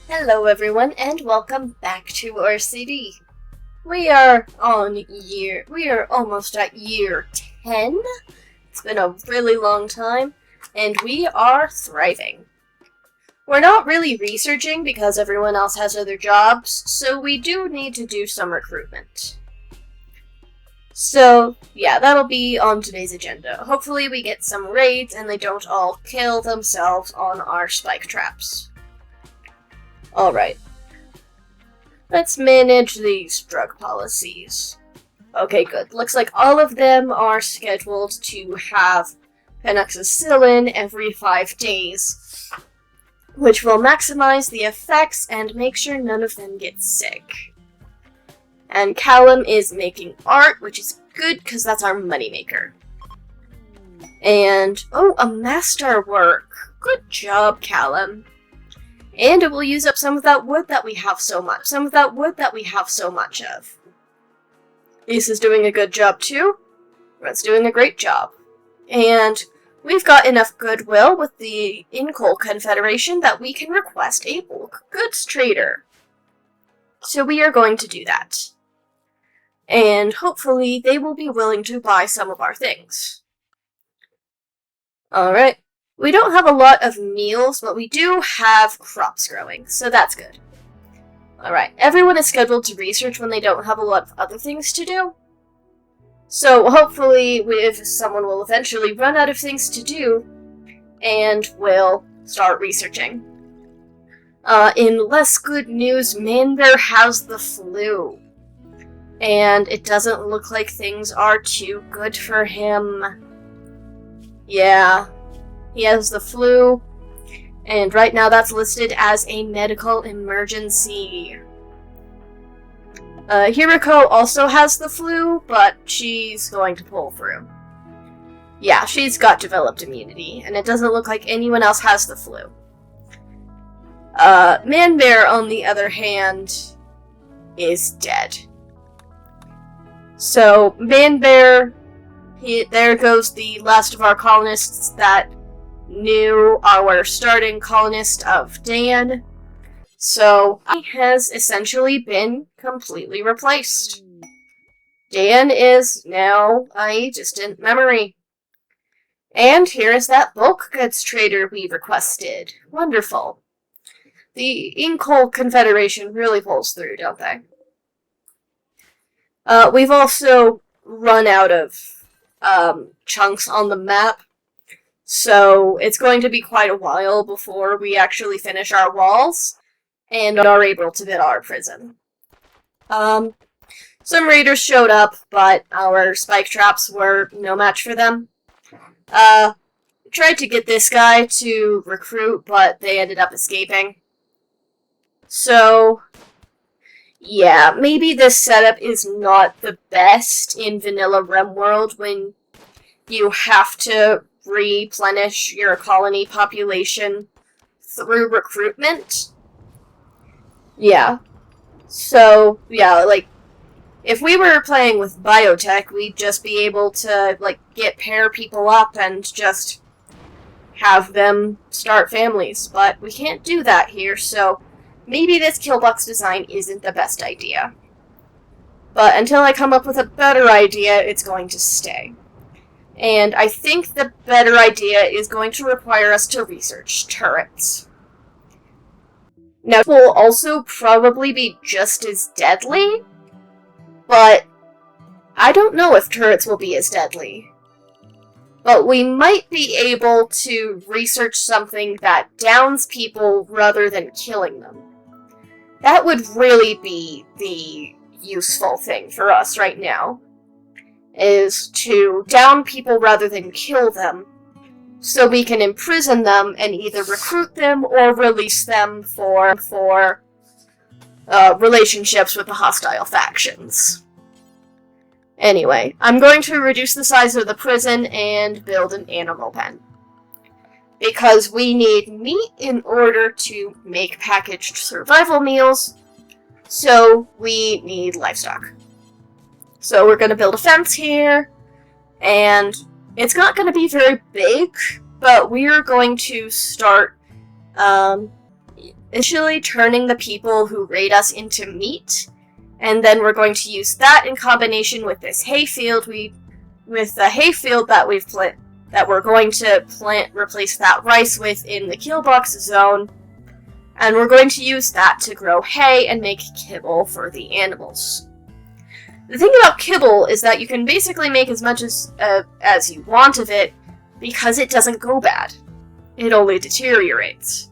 Hello everyone and welcome back to our city. We are almost at year 10. It's been a really long time and we are thriving. We're not really researching because everyone else has other jobs, so we do need to do some recruitment. So, yeah, that'll be on today's agenda. Hopefully we get some raids and they don't all kill themselves on our spike traps. Alright. Let's manage these drug policies. Okay, good. Looks like all of them are scheduled to have penicillin every 5 days, which will maximize the effects and make sure none of them get sick. And Callum is making art, which is good because that's our moneymaker. And, a master work. Good job, Callum. And it will use up some of that wood that we have so much. Of. Lisa's doing a good job too. Red's doing a great job. And we've got enough goodwill with the Incoal Confederation that we can request a bulk goods trader. So we are going to do that. And hopefully they will be willing to buy some of our things. Alright. We don't have a lot of meals, but we do have crops growing, so that's good. Alright, everyone is scheduled to research when they don't have a lot of other things to do. So hopefully someone will eventually run out of things to do, and will start researching. In less good news, Manbear has the flu. And it doesn't look like things are too good for him. Yeah. He has the flu, and right now that's listed as a medical emergency. Hiriko also has the flu, but she's going to pull through. Yeah, she's got developed immunity, and it doesn't look like anyone else has the flu. Manbear, on the other hand, is dead. So, Manbear, there goes the last of our colonists that knew our starting colonist of Dan, so he has essentially been completely replaced. Dan is now a distant memory. And here is that bulk goods trader we requested. Wonderful. The Incoal Confederation really pulls through, don't they? We've also run out of chunks on the map. So it's going to be quite a while before we actually finish our walls and are able to build our prison. Some raiders showed up, but our spike traps were no match for them. Tried to get this guy to recruit, but they ended up escaping. So, yeah, maybe this setup is not the best in vanilla Rimworld when you have to replenish your colony population through recruitment. Yeah. So, yeah, if we were playing with biotech, we'd just be able to, pair people up and just have them start families. But we can't do that here, so maybe this killbox design isn't the best idea. But until I come up with a better idea, it's going to stay. And I think the better idea is going to require us to research turrets. Now, it will also probably be just as deadly, but I don't know if turrets will be as deadly. But we might be able to research something that downs people rather than killing them. That would really be the useful thing for us right now. Is to down people rather than kill them, so we can imprison them and either recruit them or release them for relationships with the hostile factions. Anyway, I'm going to reduce the size of the prison and build an animal pen. Because we need meat in order to make packaged survival meals, so we need livestock. So we're going to build a fence here, and it's not going to be very big, but we're going to start initially turning the people who raid us into meat, and then we're going to use that in combination with this hayfield with the hayfield that we're going to replace that rice with in the kill box zone, and we're going to use that to grow hay and make kibble for the animals. The thing about kibble is that you can basically make as much as you want of it because it doesn't go bad. It only deteriorates.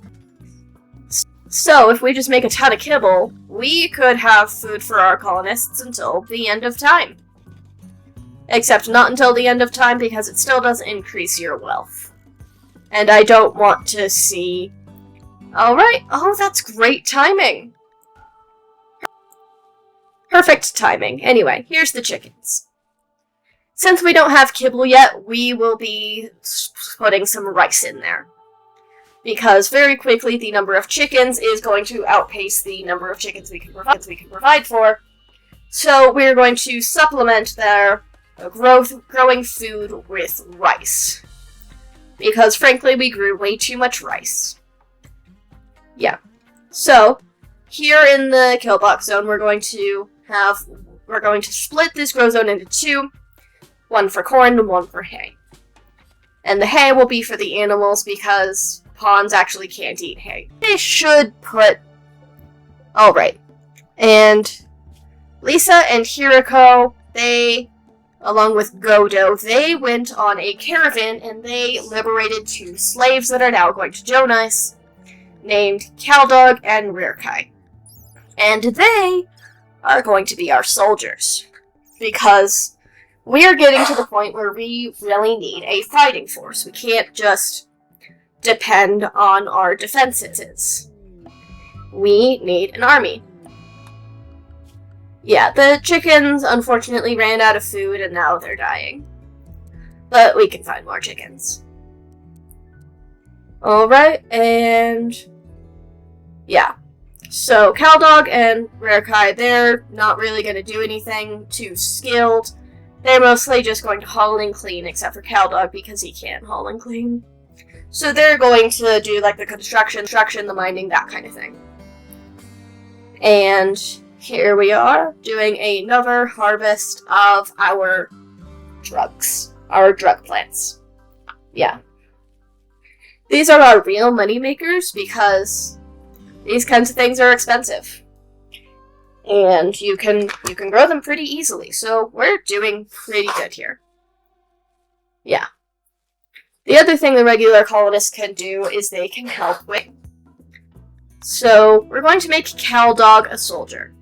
So if we just make a ton of kibble, we could have food for our colonists until the end of time. Except not until the end of time because it still doesn't increase your wealth. And I don't want to see... Alright, oh that's great timing! Perfect timing. Anyway, here's the chickens. Since we don't have kibble yet, we will be putting some rice in there. Because very quickly the number of chickens is going to outpace the number of chickens we can provide for. So we're going to supplement their growing food with rice. Because frankly we grew way too much rice. Yeah. So here in the kill box zone we're going to split this grow zone into two. One for corn and one for hay. And the hay will be for the animals because pawns actually can't eat hay. They should put... Alright. And Lisa and Hiriko, they, along with Godo, they went on a caravan and they liberated two slaves that are now going to join us, named Caldog and Rirkai. And they are going to be our soldiers. Because we are getting to the point where we really need a fighting force. We can't just depend on our defenses. We need an army. Yeah, the chickens unfortunately ran out of food and now they're dying. But we can find more chickens. Alright, and... yeah. So, Caldog and Rirkai, they're not really going to do anything too skilled. They're mostly just going to haul and clean, except for Caldog because he can't haul and clean. So they're going to do like the construction, the mining, that kind of thing. And here we are doing another harvest of our drugs, our drug plants. Yeah. These are our real money makers because these kinds of things are expensive. And you can grow them pretty easily, so we're doing pretty good here. Yeah. The other thing the regular colonists can do is they can help with. So we're going to make Caldog a soldier.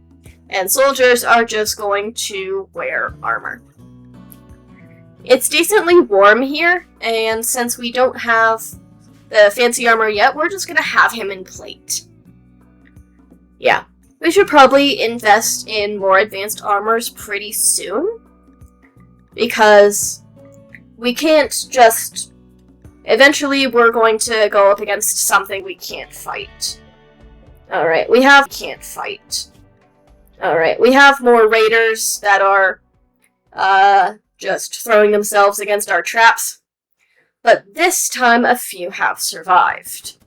And soldiers are just going to wear armor. It's decently warm here, and since we don't have the fancy armor yet, we're just going to have him in plate. Yeah. We should probably invest in more advanced armors pretty soon. Because we can't just... eventually we're going to go up against something we can't fight. Alright, we have more raiders that are just throwing themselves against our traps. But this time a few have survived.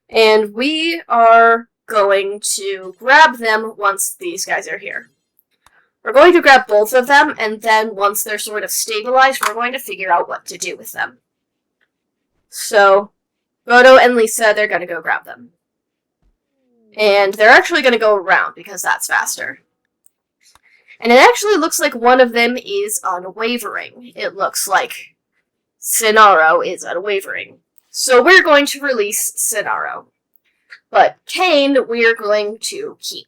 And we are going to grab them once these guys are here. We're going to grab both of them, and then once they're sort of stabilized, we're going to figure out what to do with them. So, Godo and Lisa, they're going to go grab them. And they're actually going to go around, because that's faster. And it actually looks like one of them is unwavering. It looks like Sinaro is unwavering. So we're going to release Sinaro. But Kane, we're going to keep.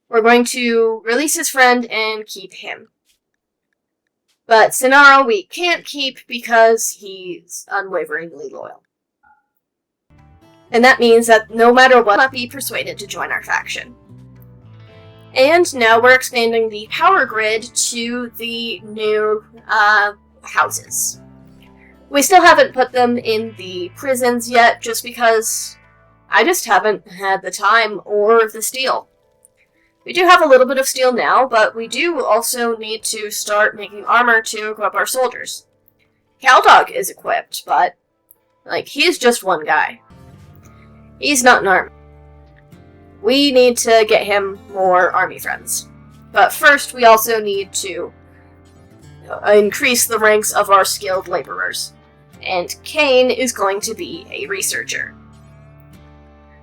We're going to release his friend and keep him. But Sinaro we can't keep because he's unwaveringly loyal. And that means that no matter what, he'll not be persuaded to join our faction. And now we're expanding the power grid to the new houses. We still haven't put them in the prisons yet, just because I just haven't had the time or the steel. We do have a little bit of steel now, but we do also need to start making armor to equip our soldiers. Caldog is equipped, but, he's just one guy. He's not an army. We need to get him more army friends. But first, we also need to increase the ranks of our skilled laborers. And Kane is going to be a researcher.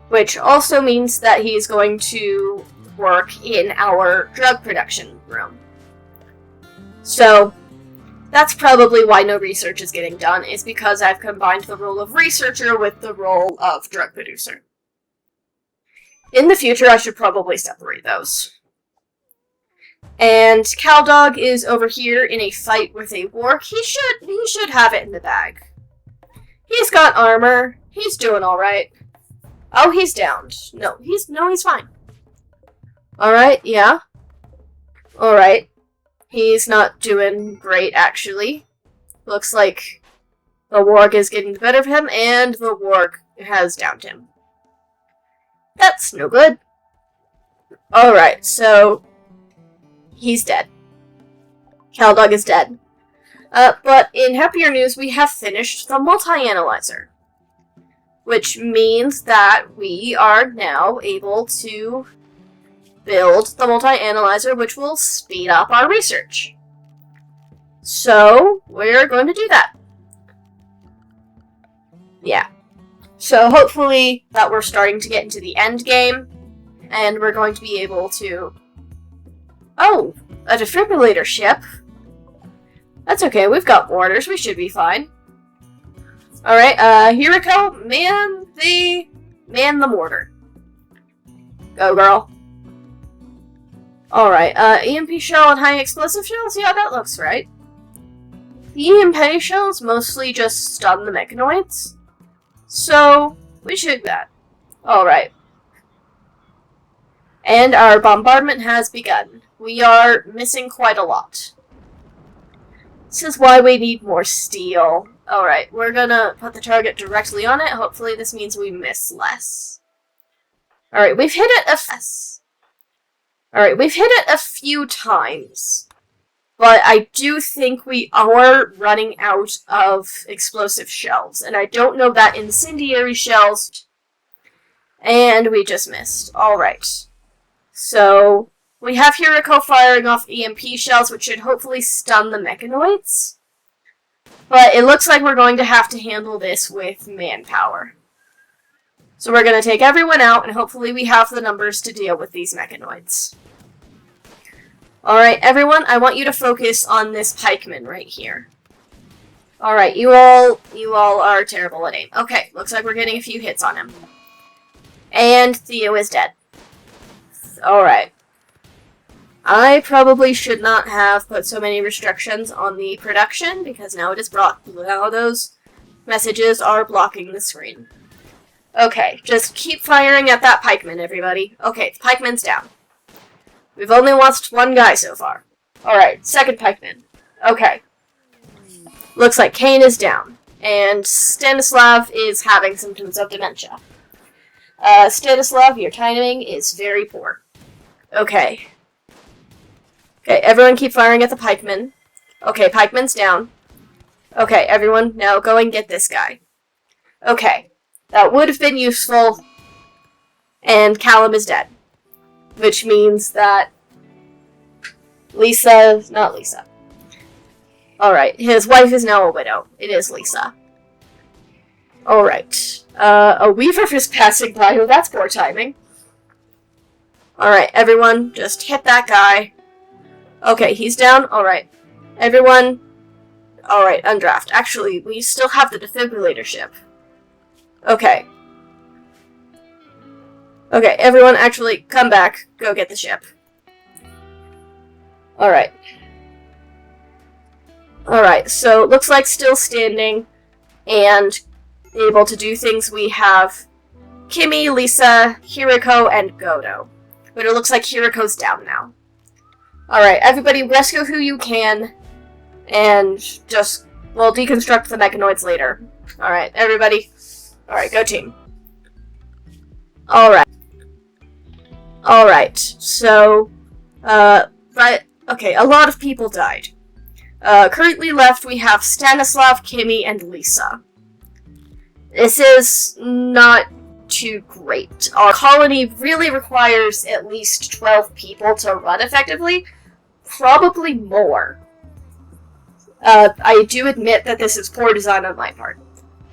Which also means that he's going to work in our drug production room. So, that's probably why no research is getting done, is because I've combined the role of researcher with the role of drug producer. In the future, I should probably separate those. And Caldog is over here in a fight with a warg. He should have it in the bag. He's got armor. He's doing alright. Oh, he's downed. No, he's fine. Alright, yeah. Alright. He's not doing great, actually. Looks like the warg is getting the better of him, and the warg has downed him. That's no good. Alright, so he's dead. Caldog is dead. But in happier news, we have finished the multi-analyzer. Which means that we are now able to build the multi-analyzer, which will speed up our research. So, we're going to do that. Yeah. So hopefully that we're starting to get into the end game, and we're going to be able to... Oh, a defibrillator ship. That's okay, we've got mortars, we should be fine. Alright, Hiriko, man the mortar. Go, girl. Alright, EMP shell and high explosive shells? Yeah, that looks right. The EMP shells mostly just stun the mechanoids, so we should do that. Alright. And our bombardment has begun. We are missing quite a lot. This is why we need more steel. Alright, we're gonna put the target directly on it. Hopefully this means we miss less. Alright, we've hit it a few times. But I do think we are running out of explosive shells. And I don't know that incendiary shells. And we just missed. Alright. So, we have Hiriko firing off EMP shells, which should hopefully stun the mechanoids. But it looks like we're going to have to handle this with manpower. So we're going to take everyone out, and hopefully we have the numbers to deal with these mechanoids. Alright, everyone, I want you to focus on this pikeman right here. Alright, you all are terrible at aim. Okay, looks like we're getting a few hits on him. And Theo is dead. Alright. I probably should not have put so many restrictions on the production, because now now those messages are blocking the screen. Okay, just keep firing at that pikeman, everybody. Okay, the pikeman's down. We've only lost one guy so far. Alright, second pikeman. Okay. Looks like Kane is down, and Stanislav is having symptoms of dementia. Stanislav, your timing is very poor. Okay. Okay, everyone keep firing at the pikeman. Okay, pikeman's down. Okay, everyone, now go and get this guy. Okay, that would have been useful. And Callum is dead. Which means that not Lisa. Alright, his wife is now a widow. It is Lisa. Alright. A weaver is passing by. Oh, that's poor timing. Alright, everyone, just hit that guy. Okay, he's down. Alright. Everyone. Alright, undraft. Actually, we still have the defibrillator ship. Okay. Okay, everyone, actually, come back. Go get the ship. Alright. Alright, so, looks like still standing and able to do things. We have Kimmy, Lisa, Hiriko, and Godo. But it looks like Hiriko's down now. Alright, everybody rescue who you can, and just, we'll deconstruct the mechanoids later. Alright, everybody. Alright, go team. Alright. Alright, so, okay, a lot of people died. Currently left, we have Stanislav, Kimmy, and Lisa. This is not too great. Our colony really requires at least 12 people to run effectively, probably more. I do admit that this is poor design on my part.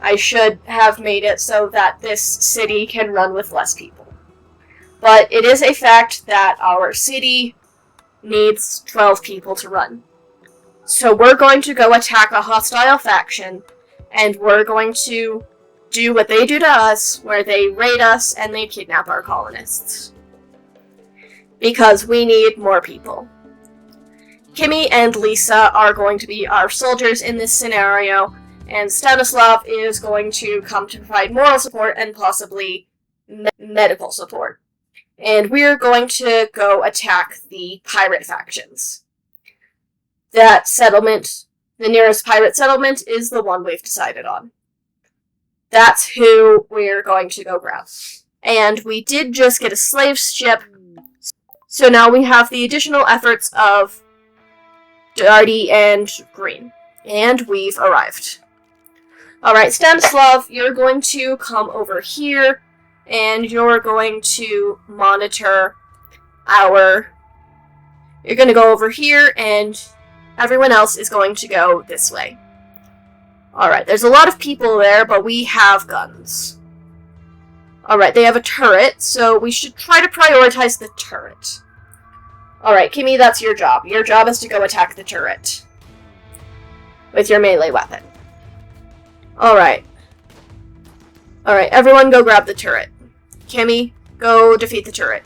I should have made it so that this city can run with less people. But it is a fact that our city needs 12 people to run. So we're going to go attack a hostile faction, and we're going to do what they do to us, where they raid us and they kidnap our colonists. Because we need more people. Kimmy and Lisa are going to be our soldiers in this scenario, and Stanislav is going to come to provide moral support and possibly medical support. And we're going to go attack the pirate factions. That settlement, the nearest pirate settlement, is the one we've decided on. That's who we're going to go grab. And we did just get a slave ship, so now we have the additional efforts of Darty and Green. And we've arrived. Alright, Stanislav, you're going to come over here, and you're going to monitor our... You're going to go over here, and everyone else is going to go this way. Alright, there's a lot of people there, but we have guns. Alright, they have a turret, so we should try to prioritize the turret. Alright, Kimmy, that's your job. Your job is to go attack the turret with your melee weapon. Alright. Alright, everyone go grab the turret. Kimmy, go defeat the turret.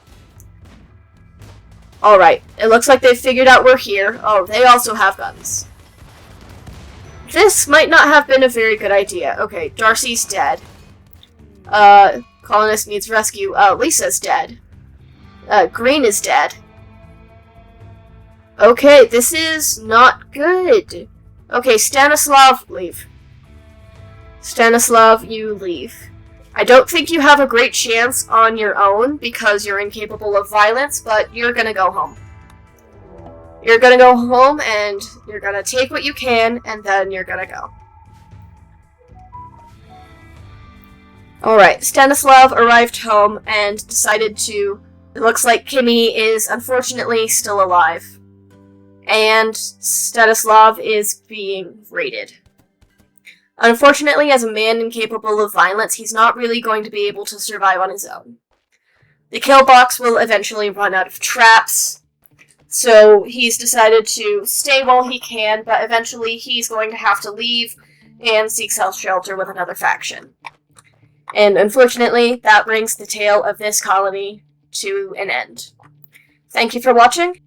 Alright, it looks like they've figured out we're here. Oh, they also have guns. This might not have been a very good idea. Okay, Darcy's dead. Colonist needs rescue. Lisa's dead. Green is dead. Okay, this is not good. Okay, Stanislav, leave. Stanislav, you leave. I don't think you have a great chance on your own because you're incapable of violence, but you're gonna go home. You're gonna go home and you're gonna take what you can and then you're gonna go. Alright, Stanislav arrived home and decided to... It looks like Kimmy is unfortunately still alive. And Stanislav is being raided. Unfortunately, as a man incapable of violence, he's not really going to be able to survive on his own. The kill box will eventually run out of traps, so he's decided to stay while he can, but eventually he's going to have to leave and seek self-shelter with another faction. And unfortunately, that brings the tale of this colony to an end. Thank you for watching.